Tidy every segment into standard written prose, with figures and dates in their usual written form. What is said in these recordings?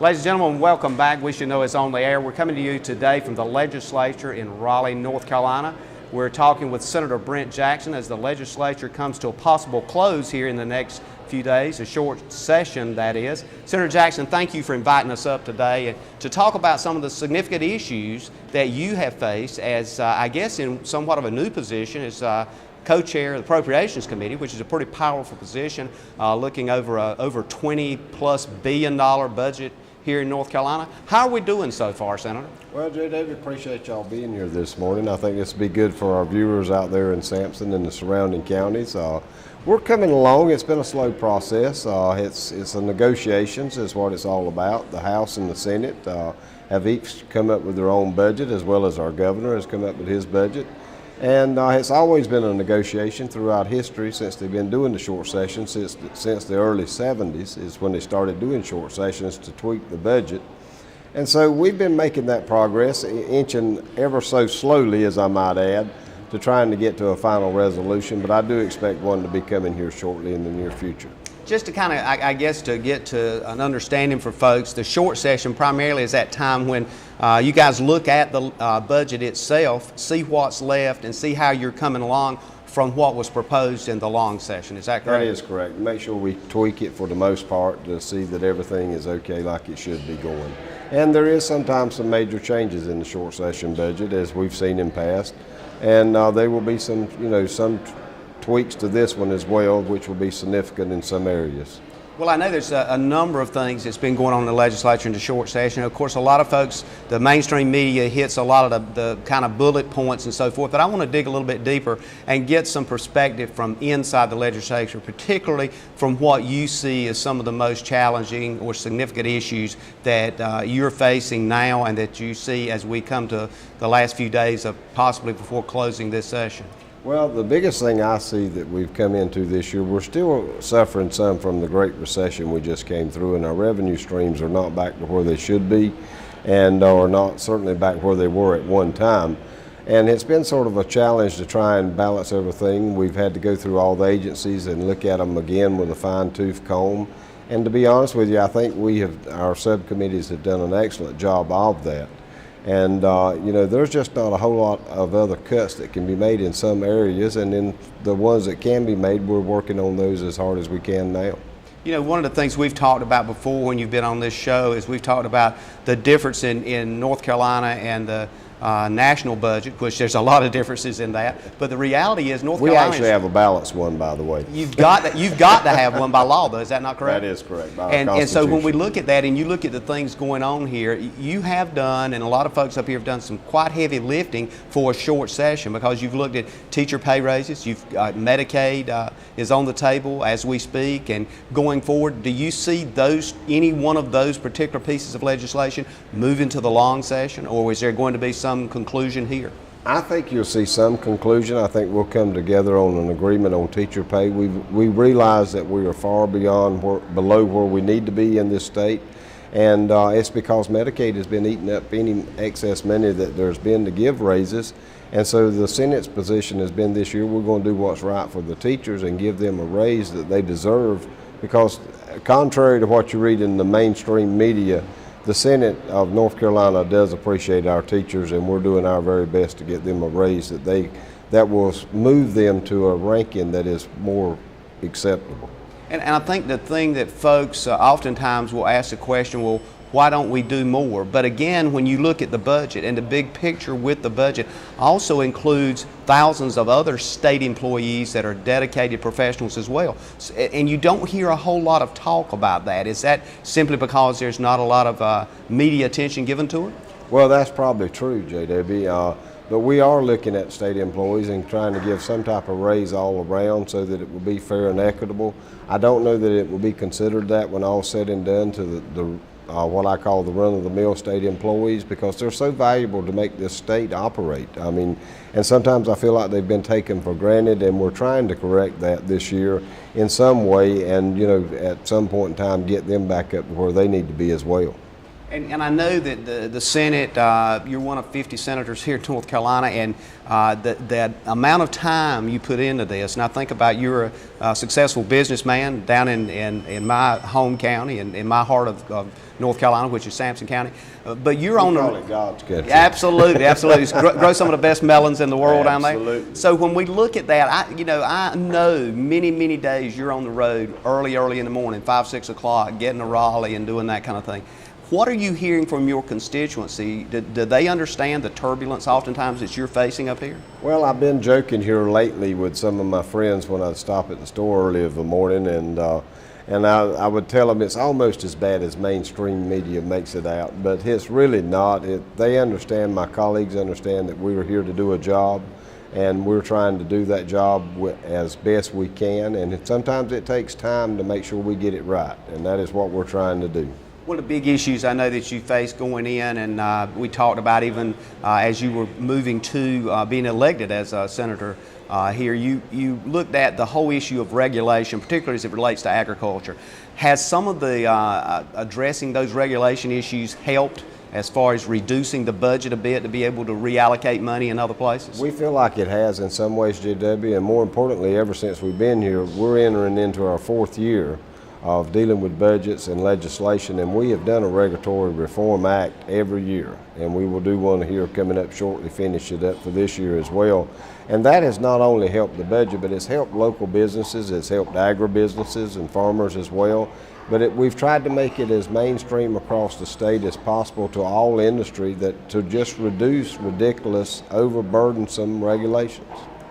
Ladies and gentlemen, welcome back. We should know it's on the air. We're coming to you today from the legislature in Raleigh, North Carolina. We're talking with Senator Brent Jackson as the legislature comes to a possible close here in the next few days, a short session that is. Senator Jackson, thank you for inviting us up today to talk about some of the significant issues that you have faced as, I guess, in somewhat of a new position as co-chair of the Appropriations Committee, which is a pretty powerful position, looking over over $20+ billion budget here in North Carolina. How are we doing so far, Senator? Well, J. David, appreciate y'all being here this morning. I think this will be good for our viewers out there in Sampson and the surrounding counties. We're coming along. It's been a slow process. It's a negotiations is what it's all about. The House and the Senate have each come up with their own budget, as well as our governor has come up with his budget. And it's always been a negotiation throughout history since they've been doing the short sessions, since the early 70s is when they started doing short sessions to tweak the budget. And so we've been making that progress, inching ever so slowly, as I might add, to trying to get to a final resolution, but I do expect one to be coming here shortly in the near future. Just to kind of, I guess, to get to an understanding for folks, the short session primarily is that time when you guys look at the budget itself, see what's left, and see how you're coming along from what was proposed in the long session. Is that correct? That is correct. Make sure we tweak it for the most part to see that everything is okay like it should be going. And there is sometimes some major changes in the short session budget, as we've seen in past, and there will be some, some tweaks to this one as well, which will be significant in some areas. Well, I know there's a number of things that's been going on in the legislature in the short session. Of course, a lot of folks, the mainstream media hits a lot of the kind of bullet points and so forth, but I want to dig a little bit deeper and get some perspective from inside the legislature, particularly from what you see as some of the most challenging or significant issues that you're facing now and that you see as we come to the last few days of possibly before closing this session. Well, the biggest thing I see that we've come into this year, we're still suffering some from the Great Recession we just came through, and our revenue streams are not back to where they should be and are not certainly back where they were at one time. And it's been sort of a challenge to try and balance everything. We've had to go through all the agencies and look at them again with a fine-tooth comb. And to be honest with you, I think our subcommittees have done an excellent job of that. And, there's just not a whole lot of other cuts that can be made in some areas, and then the ones that can be made, we're working on those as hard as we can now. One of the things we've talked about before when you've been on this show is we've talked about the difference in North Carolina and the national budget, which there's a lot of differences in that. But the reality is North Carolina. We actually have a balanced one, by the way. You've got to have one by law, though. Is that not correct? That is correct. And so when we look at that and you look at the things going on here, you have done, and a lot of folks up here have done some quite heavy lifting for a short session, because you've looked at teacher pay raises, Medicaid is on the table as we speak, and going forward, do you see any one of those particular pieces of legislation moving to the long session, or is there going to be some conclusion here? I think you'll see some conclusion. I think we'll come together on an agreement on teacher pay. We realize that we are far below where we need to be in this state, and it's because Medicaid has been eating up any excess money that there's been to give raises. And so the Senate's position has been this year, we're going to do what's right for the teachers and give them a raise that they deserve, because contrary to what you read in the mainstream media, the Senate of North Carolina does appreciate our teachers, and we're doing our very best to get them a raise that will move them to a ranking that is more acceptable. And I think the thing that folks oftentimes will ask the question, well, why don't we do more? But again, when you look at the budget, and the big picture with the budget also includes thousands of other state employees that are dedicated professionals as well. And you don't hear a whole lot of talk about that. Is that simply because there's not a lot of media attention given to it? Well, that's probably true, JW. But we are looking at state employees and trying to give some type of raise all around so that it will be fair and equitable. I don't know that it will be considered that when all said and done to the what I call the run-of-the-mill state employees, because they're so valuable to make this state operate. I mean, and sometimes I feel like they've been taken for granted, and we're trying to correct that this year in some way, and at some point in time get them back up to where they need to be as well. And I know that the Senate, you're one of 50 senators here in North Carolina, and that amount of time you put into this, and I think about you're a successful businessman down in my home county and in my heart of North Carolina, which is Sampson County. But you're on the God's country. Absolutely, absolutely. Grow some of the best melons in the world down there. Absolutely. So when we look at that, I know many days you're on the road early in the morning, 5, 6 o'clock, getting to Raleigh and doing that kind of thing. What are you hearing from your constituency? Do they understand the turbulence oftentimes that you're facing up here? Well, I've been joking here lately with some of my friends when I stop at the store early in the morning, and I would tell them it's almost as bad as mainstream media makes it out, but it's really not. They understand, my colleagues understand that we are here to do a job, and we're trying to do that job as best we can, and sometimes it takes time to make sure we get it right, and that is what we're trying to do. One of the big issues I know that you faced going in, and we talked about even as you were moving to being elected as a senator here, you looked at the whole issue of regulation, particularly as it relates to agriculture. Has some of the addressing those regulation issues helped as far as reducing the budget a bit to be able to reallocate money in other places? We feel like it has in some ways, JW, and more importantly, ever since we've been here, we're entering into our 4th year of dealing with budgets and legislation, and we have done a regulatory reform act every year, and we will do one here coming up shortly, finish it up for this year as well. And that has not only helped the budget, but it's helped local businesses, it's helped agribusinesses and farmers as well, but we've tried to make it as mainstream across the state as possible to all industry, that to just reduce ridiculous, overburdensome regulations.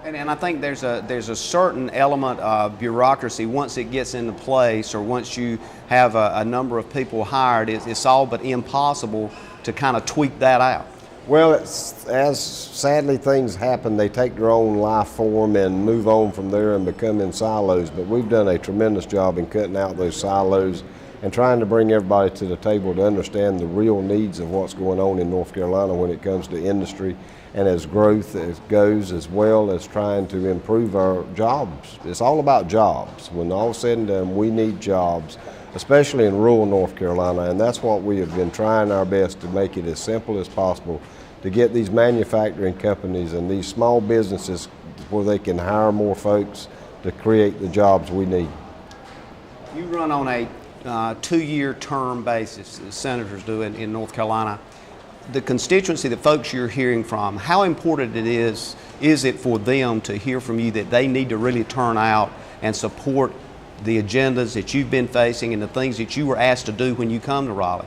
And I think there's a certain element of bureaucracy once it gets into place, or once you have a number of people hired, it's all but impossible to kind of tweak that out. Well, as sadly things happen, they take their own life form and move on from there and become in silos. But we've done a tremendous job in cutting out those silos and trying to bring everybody to the table to understand the real needs of what's going on in North Carolina when it comes to industry and as growth as goes, as well as trying to improve our jobs. It's all about jobs. When all is said and done, we need jobs, especially in rural North Carolina, and that's what we have been trying our best to make it as simple as possible to get these manufacturing companies and these small businesses where they can hire more folks to create the jobs we need. You run on a 2-year term basis, as senators do in North Carolina. The constituency, the folks you're hearing from, how important is it for them to hear from you that they need to really turn out and support the agendas that you've been facing and the things that you were asked to do when you come to Raleigh?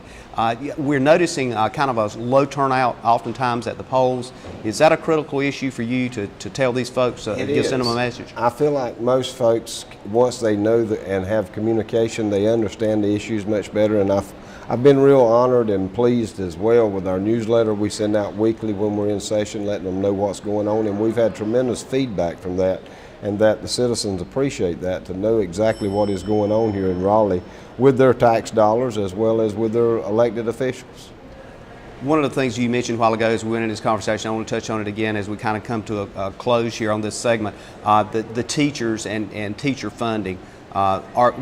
We're noticing kind of a low turnout oftentimes at the polls. Is that a critical issue for you to tell these folks, send them a message? I feel like most folks, once they know and have communication, they understand the issues much better, and I've been real honored and pleased as well with our newsletter we send out weekly when we're in session, letting them know what's going on, and we've had tremendous feedback from that, and that the citizens appreciate that, to know exactly what is going on here in Raleigh with their tax dollars as well as with their elected officials. One of the things you mentioned a while ago as we went into this conversation, I want to touch on it again as we kind of come to a close here on this segment, the teachers and teacher funding.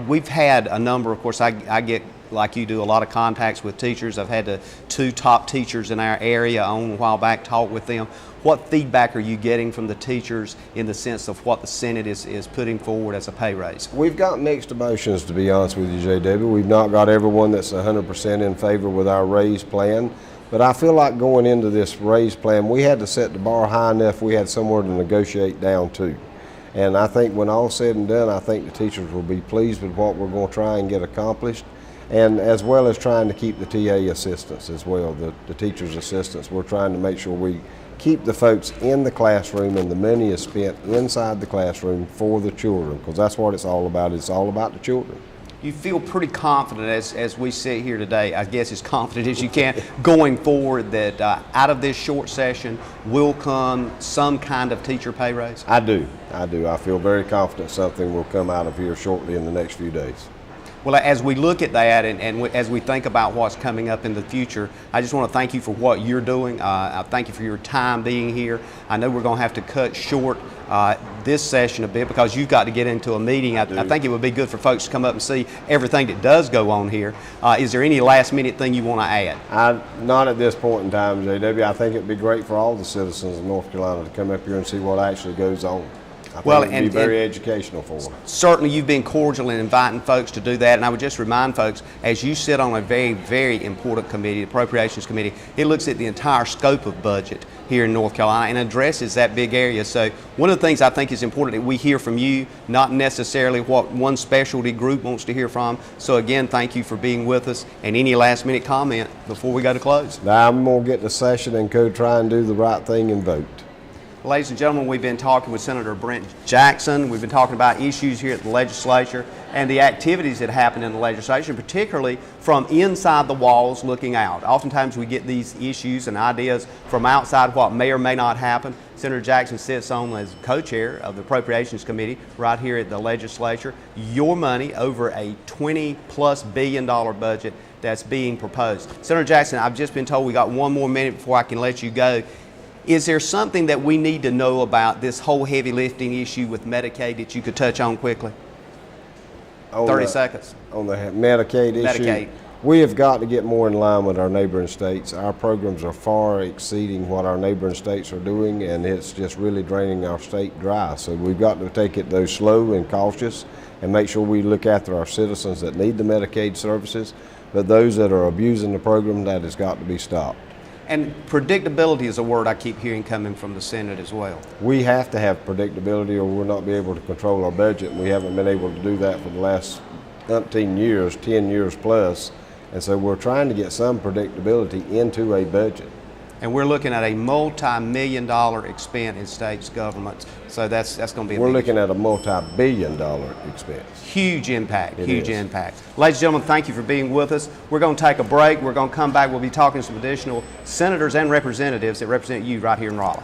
We've had a number, of course, I get, like you do, a lot of contacts with teachers. I've had the 2 top teachers in our area on a while back talk with them. What feedback are you getting from the teachers in the sense of what the Senate is putting forward as a pay raise? We've got mixed emotions, to be honest with you, JW. We've not got everyone that's 100% in favor with our raise plan, but I feel like going into this raise plan, we had to set the bar high enough we had somewhere to negotiate down to. And I think when all said and done, I think the teachers will be pleased with what we're going to try and get accomplished, and as well as trying to keep the TA assistants as well, the teachers' assistants. We're trying to make sure we keep the folks in the classroom and the money is spent inside the classroom for the children, because that's what it's all about. It's all about the children. You feel pretty confident as we sit here today, I guess as confident as you can, going forward that out of this short session will come some kind of teacher pay raise? I do. I feel very confident something will come out of here shortly in the next few days. Well, as we look at that and as we think about what's coming up in the future, I just want to thank you for what you're doing. I thank you for your time being here. I know we're going to have to cut short this session a bit because you've got to get into a meeting. I think it would be good for folks to come up and see everything that does go on here. Is there any last minute thing you want to add? Not at this point in time, JW. I think it'd be great for all the citizens of North Carolina to come up here and see what actually goes on. I think it'd be very educational for them. Certainly you've been cordial in inviting folks to do that, and I would just remind folks, as you sit on a very, very important committee, the Appropriations Committee, it looks at the entire scope of budget here in North Carolina and addresses that big area. So one of the things I think is important that we hear from you, not necessarily what one specialty group wants to hear from. So again, thank you for being with us, and any last minute comment before we go to close. Now I'm going to get the session and go try and do the right thing and vote. Ladies and gentlemen, we've been talking with Senator Brent Jackson. We've been talking about issues here at the legislature and the activities that happen in the legislature, particularly from inside the walls looking out. Oftentimes we get these issues and ideas from outside what may or may not happen. Senator Jackson sits on as co-chair of the Appropriations Committee right here at the legislature. Your money over a $20+ billion budget that's being proposed. Senator Jackson, I've just been told we got one more minute before I can let you go. Is there something that we need to know about this whole heavy lifting issue with Medicaid that you could touch on quickly? 30 seconds. On the Medicaid issue, we have got to get more in line with our neighboring states. Our programs are far exceeding what our neighboring states are doing, and it's just really draining our state dry. So we've got to take it though slow and cautious and make sure we look after our citizens that need the Medicaid services, but those that are abusing the program, that has got to be stopped. And predictability is a word I keep hearing coming from the Senate as well. We have to have predictability or we'll not be able to control our budget, and we haven't been able to do that for the last 10 years plus. And so we're trying to get some predictability into a budget. And we're looking at a multi-million-dollar expense in states' governments. So that's going to be a We're looking at a multi-billion-dollar expense. Huge impact, huge impact. Ladies and gentlemen, thank you for being with us. We're going to take a break. We're going to come back. We'll be talking to some additional senators and representatives that represent you right here in Raleigh.